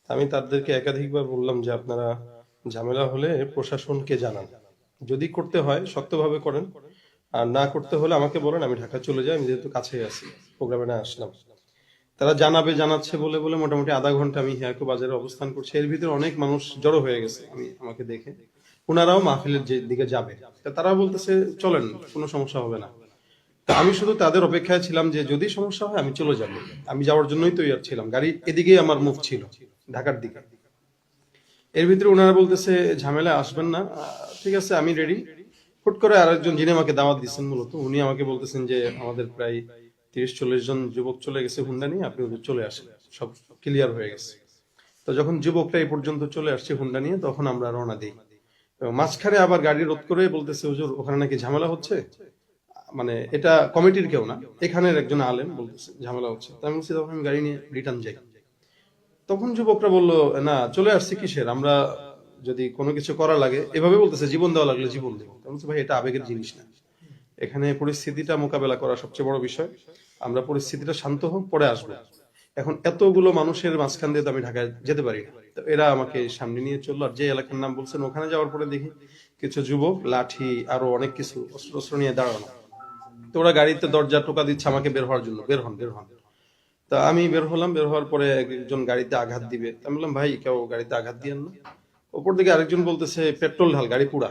আমি তাদেরকে একাধিকবার বললাম যে আপনারা ঝামেলা হলে প্রশাসনকে জানান, যদি করতে হয় শক্তভাবে করেন, আর না করতে হলে আমাকে বলেন, আমি ঢাকা চলে যাই, আমি যেহেতু কাছেই আছি, প্রোগ্রামে না আসলাম। তারা জানাচ্ছে বলে বলে মোটামুটি আধা ঘন্টা আমি হিয়াকো বাজারে অবস্থান করছি, এর ভিতরে অনেক মানুষ জড়ো হয়ে গেছে আমাকে দেখে। ওনারাও মাহফিলের যে দিকে যাবে, তা তারা বলতেছে চলেন, কোনো সমস্যা হবে না। তা আমি শুধু তাদের অপেক্ষায় ছিলাম যে যদি সমস্যা হয় আমি চলে যাব। আমি যাওয়ার জন্যই তৈরি ছিলাম, গাড়ি এদিকেই আমার মুখ ছিল, ঢাকার দিকে। এর ভিতরে ওনারা বলতেছে ঝামেলা আসবেন না, ঠিক আছে আমি রেডি। হুট করে আরেকজন, যিনি আমাকে দাওয়াত দিচ্ছেন মূলত, উনি আমাকে বলতেছেন যে আমাদের প্রায় 30-40 জন যুবক চলে গেছে হুন্ডা নিয়ে, আপনি ওদের চলে আসেন, সব ক্লিয়ার হয়ে গেছে। তো যখন যুবকরা এই পর্যন্ত চলে আসছে হুন্ডা নিয়ে, তখন আমরা রওনা দিই। এবং মাঝখানে আবার গাড়ি রোধ করে বলতেছে হুজুর ওখানে নাকি ঝামেলা হচ্ছে, মানে এটা কমিটির কেউ না, এখানের একজন আলেম বলতেছে ঝামেলা হচ্ছে। তো আমি বলছি তখন আমি গাড়ি নিয়ে রিটার্ন যাই। তখন যুবকরা বলল না চলে আসছি কিসের, আমরা যদি কোনো কিছু করা লাগে, এভাবে বলতেছে জীবন দেওয়া লাগলে জীবন দেবো। আমি বলছি ভাই এটা আবেগের জিনিস না, এখানে পরিস্থিতিটা মোকাবেলা করা সবচেয়ে বড় বিষয়। আমরা পরিস্থিতিটা শান্ত হোক, পরে আসবো। এখন এতগুলো মানুষের মাঝখান দিয়ে তো আমি ঢাকায় যেতে পারি না। তো এরা আমাকে সামনে নিয়ে চললো, আর যে এলাকার নাম বলছেন ওখানে যাওয়ার পরে দেখি কিছু যুবক লাঠি আরো অনেক কিছু অস্ত্র নিয়ে দাঁড়ানো। তো ওরা গাড়িতে দরজা টোকা দিচ্ছে আমাকে বের হওয়ার জন্য, বের হন বের হন। তা আমি বের হলাম, বের হওয়ার পরে একজন গাড়িতে আঘাত দিবে, আমি বললাম ভাই কেউ গাড়িতে আঘাত দিয়েন না। ওপর দিকে আরেকজন বলতেছে পেট্রোল ঢাল, গাড়ি পুরা।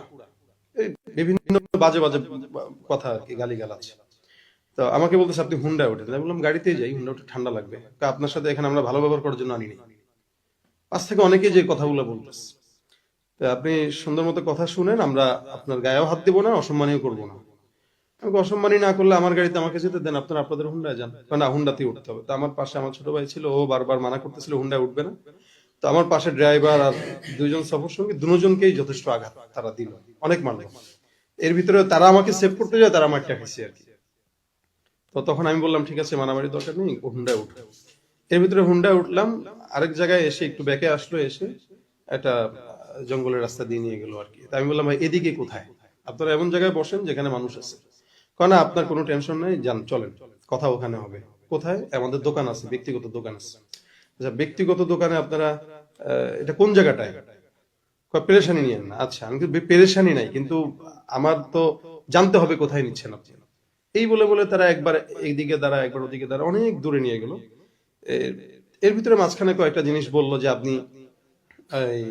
এই বিভিন্ন বাজে বাজে কথা আর কি, গালিগালাজ। তো আমাকে বলতেছে আপনি হুন্ডায় ওঠেন, আমি বললাম গাড়িতেই যাই, হুন্ডা উঠে ঠান্ডা লাগবে, আপনার সাথে এখানে আমরা ভালো ব্যবহার করার জন্য আনিনি। পাশ থেকে অনেকেই যে কথাগুলো বলতেছে, তো আপনি সুন্দর মতো কথা শুনেন, আমরা আপনার গায়েও হাত দিব না, অসম্মানীয় করবো না। আমাকে অসম্মানী না করলে আমার গাড়িতে আমাকে যেতে দেন, আপনারা আপনাদের হুন্ডায় যান। না হুন্ডাতেই উঠতে হবে। তো আমার পাশে আমার ছোট ভাই ছিল, ও বারবার মানা করতেছিল হুন্ডায় উঠবে না। তো আমার পাশে ড্রাইভার আর দুইজন সফর সঙ্গী, দুজনকেই যথেষ্ট আঘাত তারা দিল, অনেক মারলো। এর ভিতরে তারা আমাকে সেভ করতে যায়, তারা মারটা খাইছে আর কি। তো তখন আমি বললাম ঠিক আছে মারামারি দরকার নেই, হুন্ডায় উঠবে। এর ভিতরে হুন্ডায় উঠলাম, আরেক জায়গায় এসে একটু ব্যাকে আসলো, এসে একটা জঙ্গলের রাস্তা দিয়ে নিয়ে গেল আর কি। তাই আমি বললাম ভাই এদিকে কোথায়, আপনারা এমন জায়গায় বসেন যেখানে মানুষ আছে। কারণ আপনার কোনো টেনশন নেই, যান চলেন, কথা ওখানে হবে। কোথায়? আমাদের দোকান আছে, ব্যক্তিগত দোকান আছে। আচ্ছা ব্যক্তিগত দোকানে আপনারা এটা কোন জায়গাটায়? পেরেশানি নিয়েন না। আচ্ছা আমি কিন্তু পেরেশানি নাই, কিন্তু আমার তো জানতে হবে কোথায় নিচ্ছেন আপনি। এই বলে বলে তারা একবার এইদিকে দাঁড়া, একবার ওদিকে দাঁড়া, অনেক দূরে নিয়ে গেল। এর ভিতরে মাঝখানে কয়েকটা জিনিস বললো যে আপনি এই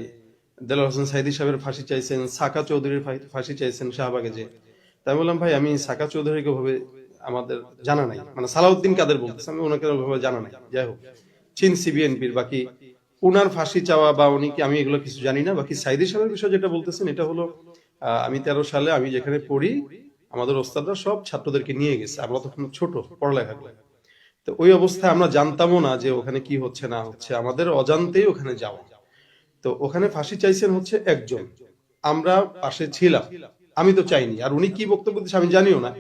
দেলোয়ার হোসেন সাইদী সাহেবের ফাঁসি চাইছেন, সাকা চৌধুরীর ফাঁসি চাইছেন শাহবাগে যে। তাই বললাম ভাই আমি সাকা চৌধুরীকে ভাবে আমাদের জানা নাই, মানে সালাউদ্দিন কাদের বলতেছে, আমি ওনাকে ভাবে জানা নাই। যাই হোক চিনছি বিএনপির, বাকি উনার ফাঁসি চাওয়া বা উনি কি, আমি এগুলো কিছু জানি না। বাকি সাইদী সাহেবের বিষয় যেটা বলতেছেন, এটা হলো আমি 13 সালে আমি যেখানে পড়ি, আমাদের ওস্তাদরা সব ছাত্রদেরকে নিয়ে গেছে, আমরা তখন ছোট, পড়ালেখা করি। তো ওই অবস্থায় আমরা জানতামও না যে ওখানে কি হচ্ছে না হচ্ছে, আমাদের অজান্তেই ওখানে যাওয়া। তো ওখানে ফাঁসি চাইছেন হচ্ছে একজন, আমরা পাশে ছিলাম, আমি তো চাইনি, আর উনি কি বক্তব্য দিচ্ছে আমি জানিও না।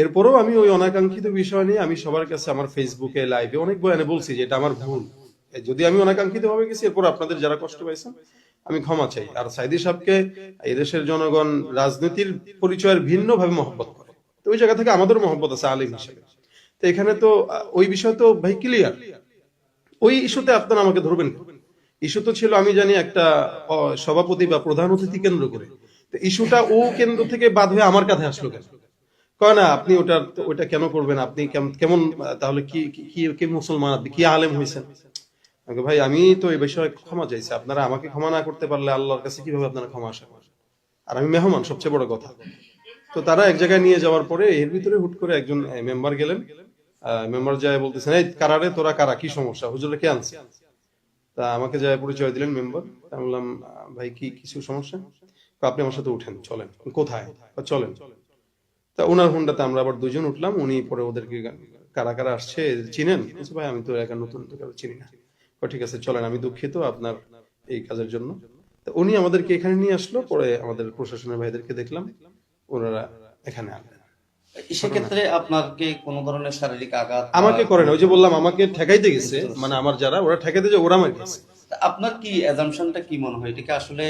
এরপরও আমি ওই অনাকাঙ্ক্ষিত বিষয় নিয়ে আমি সবার কাছে আমার ফেসবুকে লাইভে অনেক বয়ানে বলছি যে এটা আমার ভুল, যদি আমি অনাকাঙ্ক্ষিত ভাবে গেছি, এরপর আপনাদের যারা কষ্ট পাইছেন আমি ক্ষমা চাই। আর সাইদী সাহেবকে এদেশের জনগণ রাজনীতির পরিচয়ের ভিন্ন ভাবে মহব্বত করে, তো ওই জায়গা থেকে আমাদেরও মহব্বত আছে আলিম হিসেবে। তো এখানে তো ওই বিষয় তো ভাই ক্লিয়ার। ওই ইস্যুতে আপনারা আমাকে ধরবেন, ইস্যু তো ছিল আমি জানি একটা সভাপতি বা প্রধান অতিথি কেন্দ্র করে। তো ইস্যুটা ও কেন্দ্র থেকে বাদ হয়ে আমার কাছে আসলো কেন? কয় না আপনি ওটা কেন করবেন, আপনি কেমন তাহলে কি কি কি মুসলমান, আপনি কি আলেম হয়েছেন? ভাই আমি তো এই বিষয়ে ক্ষমা চাইছি, আপনারা আমাকে ক্ষমা না করতে পারলে আল্লাহর কাছে কিভাবে আপনারা ক্ষমা আশা করেন? আর আমি মেহমান, সবচেয়ে বড় কথা। তো তারা এক জায়গায় নিয়ে যাওয়ার পরে এর ভিতরে হুট করে একজন মেম্বার গেলেন, মেম্বার যায় বলতেছেন এই কারারে তোরা কারা, কি সমস্যা, হুজুরে কে আনছে? তা আমাকে যায় পরিচয় দিলেন মেম্বার। আমি বললাম ভাই কি কিছু সমস্যা? আপনি আমার সাথে উঠেন, চলেন। কোথায়? চলেন। তা ওনার হুন্ডাতে আমরা আবার দুজন উঠলাম, উনি পরে ওদেরকে কারা কারা আসছে চিনেন? ভাই আমি তো একা নতুন, তো কারো চিনি না। ঠিক আছে চলেন, আমি দুঃখিত আপনার এই কাজের জন্য। তা উনি আমাদেরকে এখানে নিয়ে আসলো, পরে আমাদের প্রশাসনের ভাইদেরকে দেখলাম, ওনারা এখানে আনলেন। সেক্ষেত্রে আপনাকে কোনো ধরনের শারীরিক আঘাত আমাকে করেন, ওই যে বললাম আমাকে ঠেকাইতে গেছে, মানে আমার যারা ওরা ঠেকাইতে যে ওরা মার গেছে। আপনার কি অ্যাজাম্পশনটা কি মনে হয়, এটা কি আসলে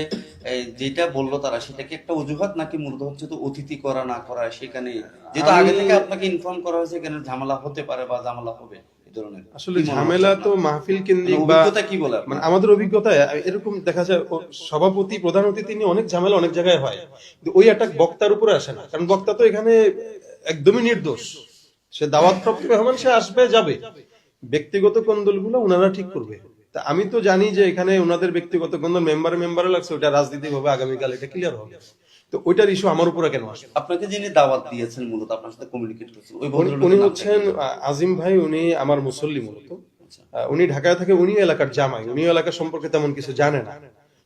যেটা বললো তারা সেটা কি একটা অজুহাত, নাকি মূলত হচ্ছে তো অতিথি করা না করা, সেখানে যেহেতু আগে থেকে আপনাকে ইনফর্ম করা হয়েছে এখানে ঝামেলা হতে পারে বা ঝামেলা হবে? ধরনের? আসলে কি মনে হচ্ছে ঝামেলা আপনার? তো মাহফিল কেন্দ্রিক বা অভিজ্ঞতা কি বলে আপনার? মানে আমাদের অভিজ্ঞতায় এরকম দেখা যায় সভাপতি প্রধান অতিথি নিয়ে অনেক ঝামেলা অনেক জায়গায় হয়, কিন্তু ওই অ্যাটাক বক্তার উপরে আসে না, কারণ বক্তা তো এখানে একদমই নির্দোষ। সে দাওয়াতপ্রাপ্ত মেহমান, সে আসবে যাবে, ব্যক্তিগত কোন্দলগুলো ওনারা ঠিক করবে। তা আমি তো জানি যে এখানে ওনাদের ব্যক্তিগত কোন্দল মেম্বারে লাগছে, ওটা রাজনীতিক হবে, আগামীকাল এটা ক্লিয়ার হবে। তো ওইটার ইস্যু আমার উপরে কেন আসবে? আপনাকে যিনি দাওয়াত দিয়েছেন, মূলত আপনার সাথে কমিউনিকেট করছেন, ওই উনি ভদ্রলোকের উনি নামটা হচ্ছেন কি? আজিম ভাই, উনি আমার মুসল্লি মূলত। আচ্ছা। উনি ঢাকায় থাকে, উনি এলাকার জামাই, উনি এলাকা সম্পর্কে তেমন কিছু জানে না।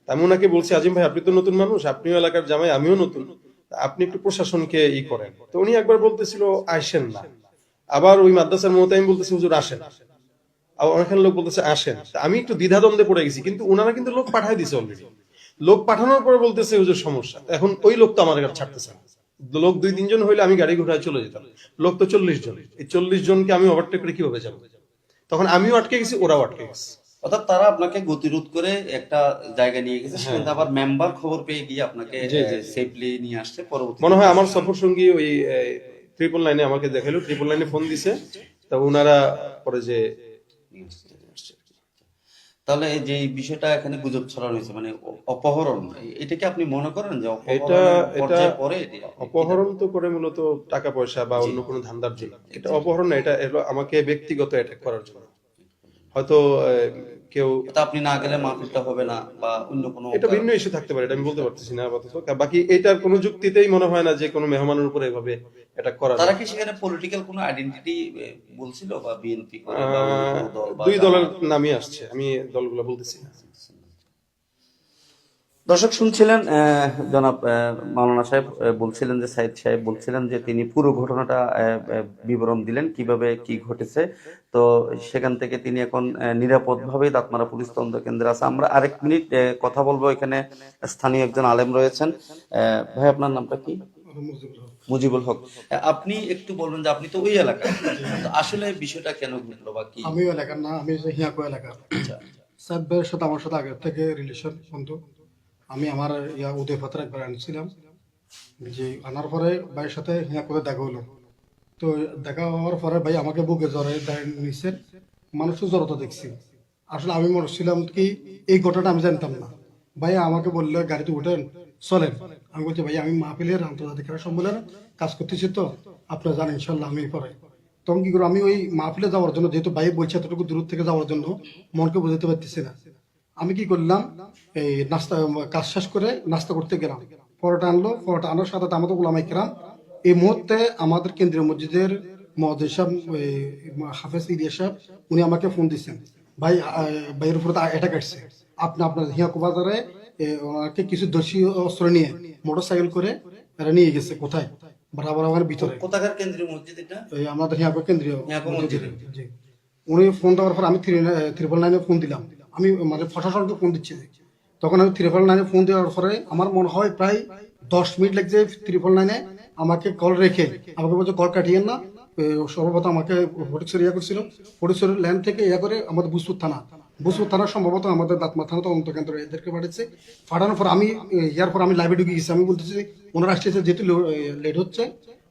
তা আমি ওনাকে বলছি, আজিম ভাই আপনি তো নতুন মানুষ, আপনিও এলাকার জামাই, আমিও নতুন, তা আপনি একটু প্রশাসনকে করেন। তো উনি একবার বলতেছিল আসেন না, আবার ওই মাদ্রাসার মতো আমি বলতেছি হুজুর আসেন, আবার অনেকখানে লোক বলতেছে আসেন। তা আমি একটু দ্বিধাদ্বন্দ্বে পড়ে গেছি, কিন্তু ওনারা কিন্তু লোক পাঠায় দিছে অলরেডি। লোক পাঠানোর পরে বলতেছে হুজুর সমস্যা। এখন ওই লোক তো আমার কাছে ছাড়তেছে না। লোক 2-3 জন হইলে আমি গাড়ি ঘোড়ায় চলে যেতাম, লোক তো 40 জন। এই 40 জনকে আমি ওভারটেক করে কিভাবে যাবো? তখন আমিও আটকে গেছি, ওরাও আটকে গেছে। অর্থাৎ তারা আপনাকে গতিরোধ করে একটা জায়গায় নিয়ে গেছে, হ্যাঁ, সেখানে আবার মেম্বার খবর পেয়ে গিয়ে আপনাকে জি জি জি। সেফলি নিয়ে আসছে পরবর্তী। মনে হয় আমার সফর সঙ্গী ওই 999 আমাকে দেখাইলো, 999 ফোন দিছে, তা ওনারা পরে যে তাহলে এই যে এই বিষয়টা এখানে গুজব ছড়ানো হয়েছে, মানে অপহরণ, এটা কি আপনি মনে করেন যে এটা অপহরণের এটা পর্যায়ে পড়ে এটি? আপনি কি অপহরণ তো করে মূলত টাকা পয়সা বা জি। অন্য কোনো ধান্দার জন্য, এটা অপহরণ না, এটা এলো আমাকে ব্যক্তিগত অ্যাটাক করার জন্য। হয়তো কেউ, তা আপনি না গেলে মাহফিলটা হবে না বা অন্য কোনো এটা ভিন্ন কারণে? ইস্যু থাকতে পারে, এটা আমি বলতে পারতেছি না আপাতত। বাকি এটার কোনো যুক্তিতেই মনে হয় না যে কোনো মেহমানের উপরে এভাবে অ্যাটাক করা তারা যায়। কি সেখানে পলিটিক্যাল কোনো আইডেন্টিটি বলছিল, বা বিএনপি করে বা অন্য কোনো দল বা 2 দলের জামাত? নামই আসছে, আমি দলগুলো বলতেছি না। দর্শক শুনছিলেন, জনাব মাওলানা সাহেব বলছিলেন যে, সাইদ সাহেব বলছিলেন যে তিনি পুরো ঘটনাটা বিবরণ দিলেন কিভাবে কি ঘটেছে। তো সেখান থেকে তিনি এখন নিরাপদভাবে দাঁতমারা পুলিশ তদন্ত কেন্দ্রে আছে। আমরা আরেক মিনিট কথা বলবো, এখানে স্থানীয় একজন আলেম রয়েছেন। ভাই আপনার নামটা কি? মুজিবুল হক। আপনি একটু বলবেন যে আপনি তো ওই এলাকার, তো আসলে বিষয়টা কেন ঘটলো বা কি? আমিও এলাকার না, আমি যে হিয়াকো এলাকার। আচ্ছা। সাদ ভাইয়ের সাথে আমার সাথে আগে থেকে রিলেশন বন্ধু। আমি আমার উদয় পাত্র একবার আনছিলাম, যে আনার পরে ভাইয়ের সাথে হিয়াকোতে দেখা হলো। তো দেখা হওয়ার পরে ভাই আমাকে বুকে জ্বরে নিচ্ছেন, মানুষের জড়তা দেখছি। আসলে আমি মনে ছিলাম কি এই ঘটনাটা আমি জানতাম না। ভাই আমাকে বললো গাড়িতে উঠেন চলেন। আমি বলছি ভাই আমি মাহফিলের আন্তর্জাতিক ক্রীড়া সম্মেলনে কাজ করতেছি, তো আপনারা জানেন ইনশাল্লাহ আমি পরে। তখন কি করে আমি ওই মাহফিলে যাওয়ার জন্য, যেহেতু ভাই বলছে এতটুকু দূর থেকে যাওয়ার জন্য, মনকে বোঝাতে পারতেছি না। আমি কি করলাম, এই নাস্তা কাজ শেষ করে নাস্তা করতে গেলাম। পরোটা আনলো, পরোটা আনার সাথে আমাদের ওলামাই কেরাম এই মুহূর্তে আমাদের কেন্দ্রীয় মসজিদের মহাদেশ সাহেব, হাফেজ ইলিয়াস সাহেব, উনি আমাকে ফোন দিচ্ছেন, ভাই ভাইয়ের উপরে অ্যাটাক আসছে, আপনি আপনার হিয়াকো বাজারে ওনাকে কিছু দোষী অস্ত্র নিয়ে মোটর সাইকেল করে এরা নিয়ে গেছে। কোথায়? বারাবার ভিতরে। কোথাকার কেন্দ্রীয় মসজিদ এটা? এই আমাদের হিয়াকো কেন্দ্রীয় হিয়াকো মসজিদে। মসজিদে। জি। উনি ফোন দেওয়ার পর আমি 999 ফোন দিলাম। আমি মানে প্রশাসনকে ফোন দিচ্ছি। তখন আমি 999 ফোন দেওয়ার পরে আমার মনে হয় প্রায় 10 মিনিট লাগছে। 999 আমাকে কল রেখে আমাকে বলছে কল কাটিয়েন না। সর্বপ্রথম আমাকে ফটিকছড়ি করছিল, ফটিকছড়ি ল্যান্ড থেকে করে আমাদের বুসপুর থানা সম্ভবত আমাদের দাঁতমা থানা তদন্ত কেন্দ্র এদেরকে পাঠিয়েছে। পাঠানোর পর আমি ইয়ার পর আমি লাইভে ঢুকে গেছি। আমি বলতেছি ওনারা আসতেছে, যেহেতু লেট হচ্ছে,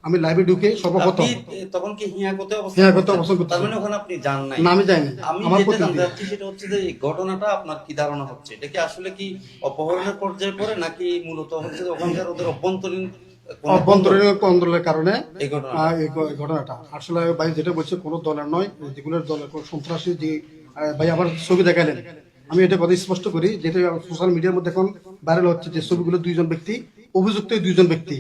আমি লাইভে ঢুকে সর্বপ্রথম আপনি তখন কি হিয়াকোতে অবস্থান হিয়াকোতে করছেন? অবস্থান করতেছি। তার মানে ওখানে আপনি যান নাই? না, আমি যাইনি। আমি আমার যেটা জানতে প্রতিনিধি। চাচ্ছি সেটা হচ্ছে যে এই ঘটনাটা আপনার কি ধারণা হচ্ছে, এটা কি আসলে কি অপহরণের পর্যায়ে পড়ে, নাকি মূলত হচ্ছে যে ওখানকার ওদের অভ্যন্তরীণ কোনো অভ্যন্তরীণ আন্দোলনের কারণে এই ঘটনা? এই ঘটনাটা আসলে ভাই যেটা বলছে কোনো দলের নয়, যেগুলোর দলের কোনো সন্ত্রাসী যে ভাই আবার ছবি দেখালেন। আমি এটা কথা স্পষ্ট করি, যেটা সোশ্যাল মিডিয়ার মধ্যে এখন ভাইরাল হচ্ছে, যে ছবিগুলো 2 জন ব্যক্তি অভিযুক্ত, এই 2 জন ব্যক্তি,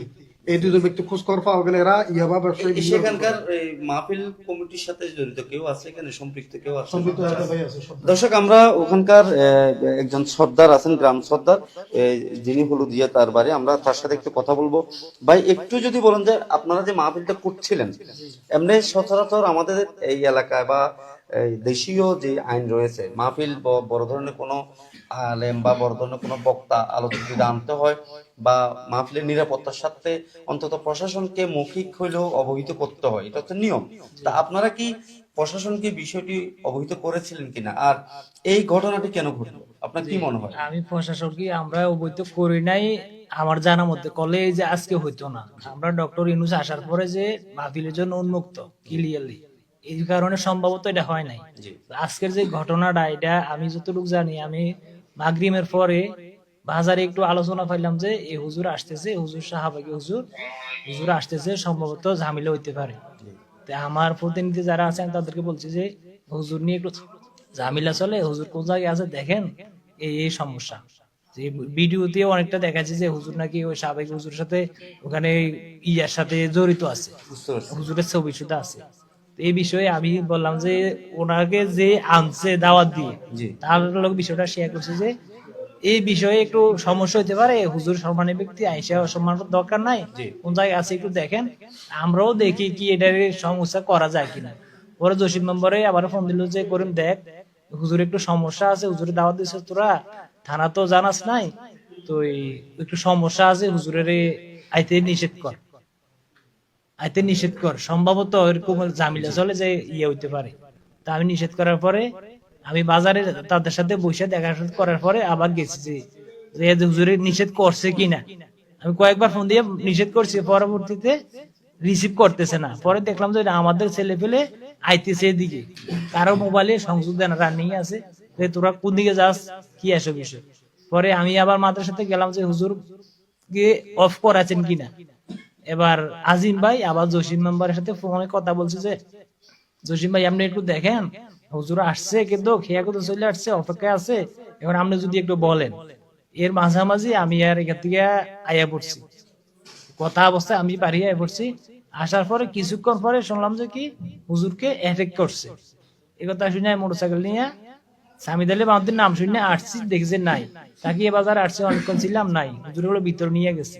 এই 2 জন ব্যক্তি খোঁজ খবর পাওয়া গেলে এরা ইয়াবা ব্যবসায়ী সেখানকার এই মাহফিল কমিটির সাথে জড়িত কেউ আছে, এখানে সম্পৃক্ত কেউ আছে? সম্পৃক্ত ভাই আছে সব। দর্শক, আমরা ওখানকার একজন সর্দার আছেন, গ্রাম সর্দার, যিনি হলুদিয়া তার বাড়ি, আমরা তার সাথে একটু কথা বলবো। ভাই একটু যদি বলেন যে আপনারা যে মাহফিলটা করছিলেন, এমনি সচরাচর আমাদের এই এলাকায় বা এই দেশীয় যে আইন রয়েছে, মাহফিল বড় ধরনের কোনো আলেম বা বড় ধরনের কোনো বক্তা আলোচক যদি আনতে হয়, বা মাহফিলের নিরাপত্তার সাথে অন্তত প্রশাসনকে মৌখিক হইলেও অবহিত করতে হয়, এটা হচ্ছে নিয়ম। তা আপনারা কি প্রশাসনকে বিষয়টি অবহিত করেছিলেন কিনা, আর এই ঘটনাটি কেন ঘটলো আপনার কি মনে হয়? আমি প্রশাসনকে আমরা অবৈধ করি নাই। আমার জানা মতে কলে এই যে আজকে হইতো না, আমরা ডক্টর ইউনূস আসার পরে যে মাহফিলের জন্য উন্মুক্ত ক্লিয়ারলি, এই কারণে সম্ভবত এটা হয় নাই। জি আজকের যে ঘটনাটা, এটা আমি যতটুকু জানি, আমি মাগরিমের পরে বাজারে একটু আলোচনা পাইলাম যে এই হুজুর আসতেছে, হুজুর শাহবাগী হুজুর, হুজুর আসতেছে, সম্ভবত ঝামেলা হইতে পারে। তো আমার প্রতিনিধি যারা আছেন তাদেরকে বলছি যে হুজুর নিয়ে একটু ঝামেলা চলে, হুজুর কোন জায়গায় আছে দেখেন, এই সমস্যা। যে ভিডিওতে অনেকটা দেখাচ্ছে যে হুজুর নাকি ওই সাবেক হুজুরের সাথে ওখানে ইয়ার সাথে জড়িত আছে, বুঝতে পারছি। হুজুরের ছবি শুধু আছে। তো এই বিষয়ে আমি বললাম যে ওনাকে যে আনছে দাওয়াত দিয়ে, জি তার লোক বিষয়টা শেয়ার করছে যে এই বিষয়ে একটু সমস্যা হতে পারে, হুজুর সম্মানের ব্যক্তি, আইসা অসম্মান করার দরকার নাই, জি কোন জায়গায় আছে একটু দেখেন, আমরাও দেখি কি এটার সমস্যা করা যায় কিনা। পরে জসিম মেম্বারে আবার ফোন দিল যে করিম দেখ, হুজুর একটু সমস্যা আছে, হুজুরের দাওয়াত দিচ্ছে তোরা, থানা তো জানাস নাই, তো এই একটু সমস্যা আছে, হুজুরের আইতে নিষেধ কর, আইতে নিষেধ কর, সম্ভবত এরকম ঝামেলা চলে যে ইয়ে হইতে পারে। তা আমি নিষেধ করার পরে আমি বাজারে তাদের সাথে বসে দেখা সাক্ষাৎ করার পরে আবার গেছি যে হুজুরে নিষেধ করছে কিনা। আমি কয়েকবার ফোন দিয়ে নিষেধ করছি, পরবর্তীতে রিসিভ করতেছে না। পরে দেখলাম যে এটা আমাদের ছেলে পেলে আইতেছে এদিকে, কারো মোবাইলে সংযোগ দেন রানিং আছে, যে তোরা কোন দিকে যাস, কি আসে বিষয়। পরে আমি আবার মাদ্রাসাতে গেলাম যে হুজুর কে অফ করাছেন কিনা। এবার আজিম ভাই আবার জসিম মেম্বারের সাথে ফোনে কথা বলছে যে জসিম ভাই আপনি একটু দেখেন, হুজুর আসছে কিন্তু খেয়া কিন্তু চলে আসছে, অপেক্ষায় আছে, এখন আপনি যদি একটু বলেন। এর মাঝামাঝি আমি আর এখান থেকে আয়া পড়ছি, কথা অবস্থায় আমি পারি আয়া পড়ছি। আসার পরে কিছুক্ষণ পরে শুনলাম যে কি হুজুরকে অ্যাটাক করছে। এই কথা শুনে মোটরসাইকেল নিয়ে সামিদ আলী মাহমুদের নাম শুনে আসছি, দেখি যে নাই। তাকিয়ে বাজার আসছে, অনেকক্ষণ ছিলাম, নাই, হুজুর গুলো ভিতরে নিয়ে গেছে।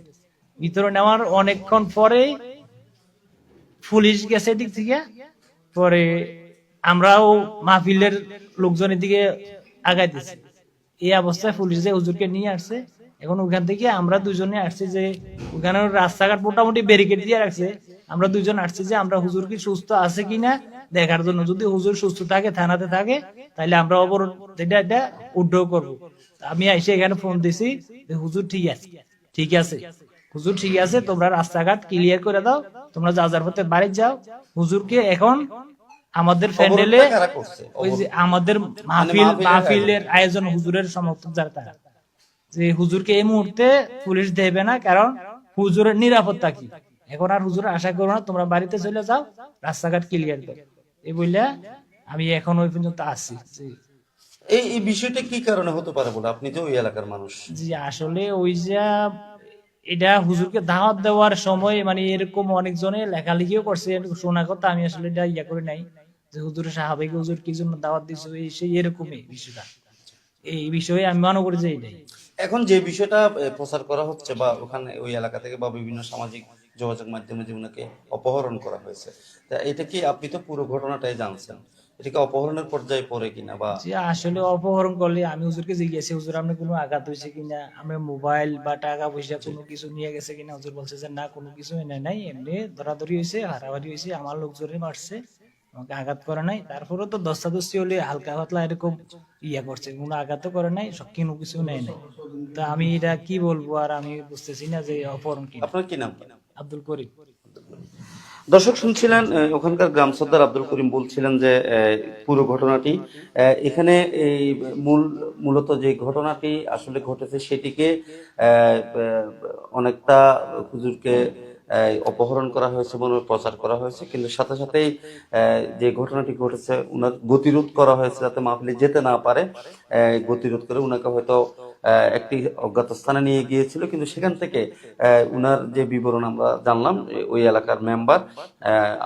ভিতরে নেওয়ার অনেকক্ষণ পরে পুলিশ গেছে এদিক থেকে। পরে আমরাও মাহফিলের লোকজনের দিকে আগাইতেছি। এই অবস্থায় পুলিশ যে হুজুরকে নিয়ে আসছে, এখন ওখান থেকে আমরা দুজনে আসছি যে ওখানে রাস্তাঘাট মোটামুটি ব্যারিকেড দিয়ে রাখছে, আমরা দুজন আসছি যে আমরা হুজুর কি সুস্থ আছে কিনা দেখার জন্য। যদি হুজুর সুস্থ থাকে, থানাতে থাকে, তাহলে আমরা অবরোধ এটা উদ্যোগ করবো। আমি এসে এখানে ফোন দিছি যে হুজুর ঠিক আছে, ঠিক আছে, হুজুর ঠিক আছে, তোমরা রাস্তাঘাট ক্লিয়ার করে দাও, তোমরা যা যার পথে বাড়ি যাও। হুজুরকে এখন আমাদের প্যান্ডেলে, অবরোধটা কারা করছে? ওই যে আমাদের মাহফিলের আয়োজন হুজুরের সমর্থক যারা, তারা যে হুজুরকে এই মুহূর্তে পুলিশ দেবে না, কারণ হুজুরের নিরাপত্তা কি, এখন আর হুজুর আশা করো না, তোমরা বাড়িতে চলে যাও, রাস্তাঘাট ক্লিয়ার দাও। এই বললে আমি এখন ওই পর্যন্ত আসি। এই বিষয়টা কি কারণে হতে পারে বলে, আপনি তো ওই এলাকার মানুষ। জি আসলে ওই যে এটা হুজুরকে দাওয়াত দেওয়ার সময় মানে এরকম অনেকজনে লেখালেখিও করছে, এরকম শোনা কথা, আমি আসলে এটা ইয়া করি নাই যে হুজুর সাহাবাই হুজুর কি জন্য দাওয়াত দিচ্ছে, এই সেই এরকমই বিষয়টা। এই বিষয়ে আমি মনে করি যে এটাই। এখন যে বিষয়টা প্রচার করা হচ্ছে, বা ওখানে ওই এলাকা থেকে বা বিভিন্ন সামাজিক যোগাযোগ মাধ্যমে যে ওনাকে অপহরণ করা হয়েছে, তা এটা কি, আপনি তো পুরো ঘটনাটাই জানছেন, এটা কি অপহরণের পর্যায়ে পড়ে কিনা, বা যে আসলে অপহরণ করলে আমি হুজুরকে জিজ্ঞেস, হুজুর আপনার কোনো আঘাত হয়েছে কিনা, আমরা মোবাইল বা টাকা পয়সা কোনো কিছু নিয়ে গেছে কিনা। হুজুর বলছে যে না, কোনো কিছু এনে নাই, এমনি ধরাধরি হয়েছে, হারাহারি হয়েছে, আমার লোকজনে মারছে, আমাকে আঘাত করে নাই। তারপরে তো দস্তাদস্তি হলে হালকা পাতলা এরকম ইয়া করছে, কোনো আঘাত করে নাই, সব কোনো কিছু নেয় নাই। তা আমি এটা কি বলবো, আর আমি বুঝতেছি না যে অপহরণ কি। আপনার কি নাম? আব্দুল করিম। দর্শক শুনছিলেন, ওখানকার গ্রাম সর্দার আব্দুল করিম বলছিলেন যে পুরো ঘটনাটি এখানে এই মূলত যে ঘটনাটি আসলে ঘটেছে সেটিকে অনেকটা হুজুরকে অপহরণ করা হয়েছে বলে প্রচার করা হয়েছে, কিন্তু সাথে সাথেই যে ঘটনাটি ঘটেছে উনার গতিরোধ করা হয়েছে যাতে মাহফিলে যেতে না পারে। গতিরোধ করে উনাকে হয়তো একটি অজ্ঞাত স্থানে নিয়ে গিয়েছিল, কিন্তু সেখান থেকে উনার যে বিবরণ আমরা জানলাম, ওই এলাকার মেম্বার,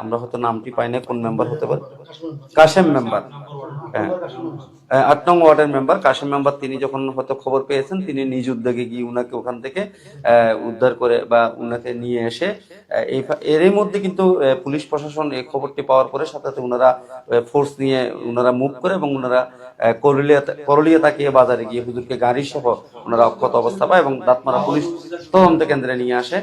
আমরা হয়তো নামটি পাই না, কোন মেম্বার হতে পারে, কাশেম মেম্বার, হ্যাঁ 8 নং ওয়ার্ডের মেম্বার কাশেম মেম্বার, তিনি যখন হয়তো খবর পেয়েছেন, তিনি নিজ উদ্যোগে গিয়ে উনাকে ওখান থেকে উদ্ধার করে বা উনাকে নিয়ে এসে এরই মধ্যে কিন্তু পুলিশ প্রশাসন এই খবরটি পাওয়ার পরে সাথে সাথে উনারা ফোর্স নিয়ে উনারা মুভ করে, এবং উনারা করলিয়া তাকিয়ে বাজারে গিয়ে হুজুরকে গাড়ি সহ ওনারা অক্ষত অবস্থা পায় এবং দাঁতমারা পুলিশ তদন্ত কেন্দ্রে নিয়ে আসে।